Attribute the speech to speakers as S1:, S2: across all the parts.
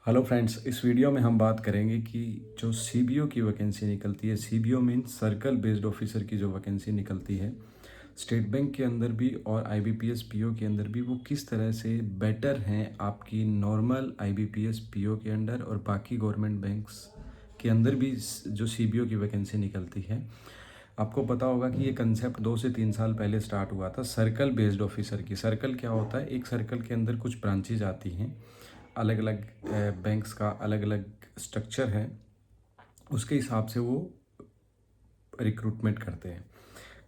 S1: Hello friends, इस video में हम बात करेंगे कि जो सीबीओ की वैकेंसी निकलती है, CBO means circle based officer की जो वैकेंसी निकलती है स्टेट बैंक के अंदर भी और आईबीपीएस पीओ के अंदर भी, वो किस तरह से बेटर हैं आपकी नॉर्मल आईबीपीएस पीओ के अंदर और बाकी गवर्नमेंट बैंक्स के अंदर भी जो सीबीओ की वैकेंसी निकलती है। आपको पता होगा कि ये कंसेप्ट 2 से 3 साल पहले स्टार्ट हुआ था सर्कल बेस्ड ऑफिसर की। सर्कल क्या होता है? एक सर्कल के अंदर कुछ ब्रांचेज आती हैं, अलग अलग बैंक्स का अलग अलग स्ट्रक्चर है, उसके हिसाब से वो रिक्रूटमेंट करते हैं।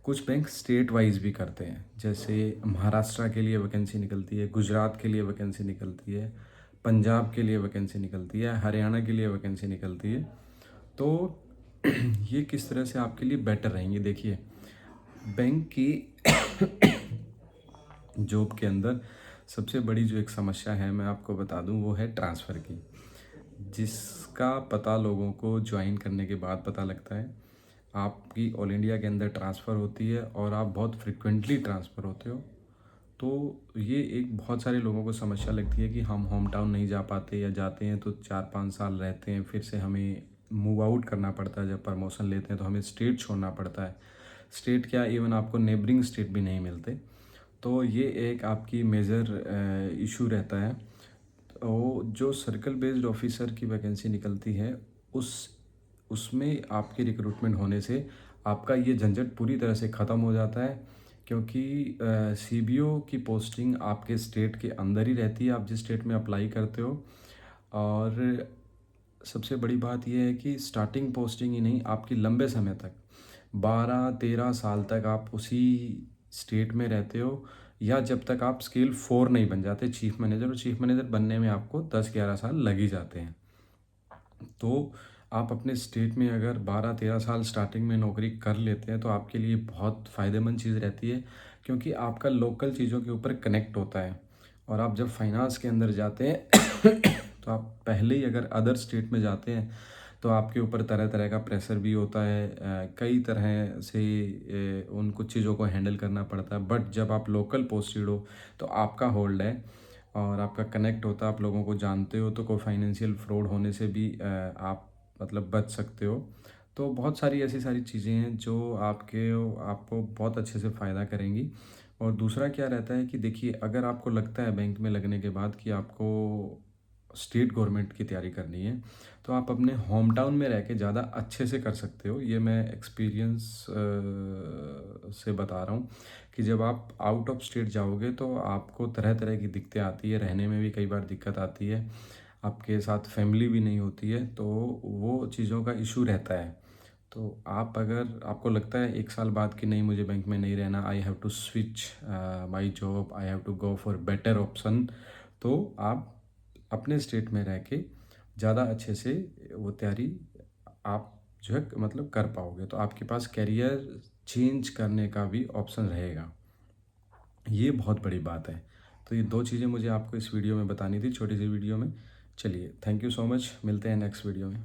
S1: कुछ बैंक स्टेट वाइज भी करते हैं, जैसे महाराष्ट्र के लिए वैकेंसी निकलती है, गुजरात के लिए वैकेंसी निकलती है, पंजाब के लिए वैकेंसी निकलती है, हरियाणा के लिए वैकेंसी निकलती है। तो ये किस तरह से आपके लिए बेटर रहेंगे? देखिए, बैंक की जॉब के अंदर सबसे बड़ी जो एक समस्या है, मैं आपको बता दूं, वो है ट्रांसफ़र की, जिसका पता लोगों को ज्वाइन करने के बाद पता लगता है। आपकी ऑल इंडिया के अंदर ट्रांसफ़र होती है और आप बहुत फ्रिक्वेंटली ट्रांसफ़र होते हो, तो ये एक बहुत सारे लोगों को समस्या लगती है कि हम होम टाउन नहीं जा पाते, या जाते हैं तो 4-5 साल रहते हैं, फिर से हमें मूव आउट करना पड़ता है। जब प्रमोशन लेते हैं तो हमें स्टेट छोड़ना पड़ता है। स्टेट क्या, इवन आपको नेबरिंग स्टेट भी नहीं मिलते। तो ये एक आपकी मेजर इशू रहता है। तो जो सर्कल बेस्ड ऑफिसर की वैकेंसी निकलती है, उस उसमें आपकी रिक्रूटमेंट होने से आपका ये झंझट पूरी तरह से ख़त्म हो जाता है, क्योंकि सीबीओ की पोस्टिंग आपके स्टेट के अंदर ही रहती है, आप जिस स्टेट में अप्लाई करते हो। और सबसे बड़ी बात यह है कि स्टार्टिंग पोस्टिंग ही नहीं, आपकी लंबे समय तक 12-13 साल तक आप उसी स्टेट में रहते हो, या जब तक आप स्केल 4 नहीं बन जाते चीफ मैनेजर। और चीफ मैनेजर बनने में आपको 10-11 साल लग ही जाते हैं। तो आप अपने स्टेट में अगर 12-13 साल स्टार्टिंग में नौकरी कर लेते हैं तो आपके लिए बहुत फ़ायदेमंद चीज़ रहती है, क्योंकि आपका लोकल चीज़ों के ऊपर कनेक्ट होता है। और आप जब फाइनेंस के अंदर जाते हैं तो आप पहले ही अगर अदर स्टेट में जाते हैं तो आपके ऊपर तरह तरह का प्रेशर भी होता है, कई तरह से उन कुछ चीज़ों को हैंडल करना पड़ता है। बट जब आप लोकल पोस्टेड हो तो आपका होल्ड है और आपका कनेक्ट होता है, आप लोगों को जानते हो, तो कोई फाइनेंशियल फ्रॉड होने से भी आप मतलब बच सकते हो। तो बहुत सारी ऐसी सारी चीज़ें हैं जो आपको बहुत अच्छे से फ़ायदा करेंगी। और दूसरा क्या रहता है कि देखिए, अगर आपको लगता है बैंक में लगने के बाद कि आपको स्टेट गवर्नमेंट की तैयारी करनी है, तो आप अपने होम टाउन में रह के ज़्यादा अच्छे से कर सकते हो। ये मैं एक्सपीरियंस से बता रहा हूँ कि जब आप आउट ऑफ स्टेट जाओगे तो आपको तरह तरह की दिक्कतें आती है, रहने में भी कई बार दिक्कत आती है, आपके साथ फैमिली भी नहीं होती है, तो वो चीज़ों का इशू रहता है। तो आप अगर आपको लगता है 1 साल बाद कि नहीं, मुझे बैंक में नहीं रहना, I have to switch my job, I have to go for better option, तो आप अपने स्टेट में रह के ज़्यादा अच्छे से वो तैयारी आप जो है मतलब कर पाओगे, तो आपके पास करियर चेंज करने का भी ऑप्शन रहेगा। ये बहुत बड़ी बात है। तो ये 2 चीज़ें मुझे आपको इस वीडियो में बतानी थी, छोटी सी वीडियो में। चलिए, थैंक यू सो मच, मिलते हैं नेक्स्ट वीडियो में।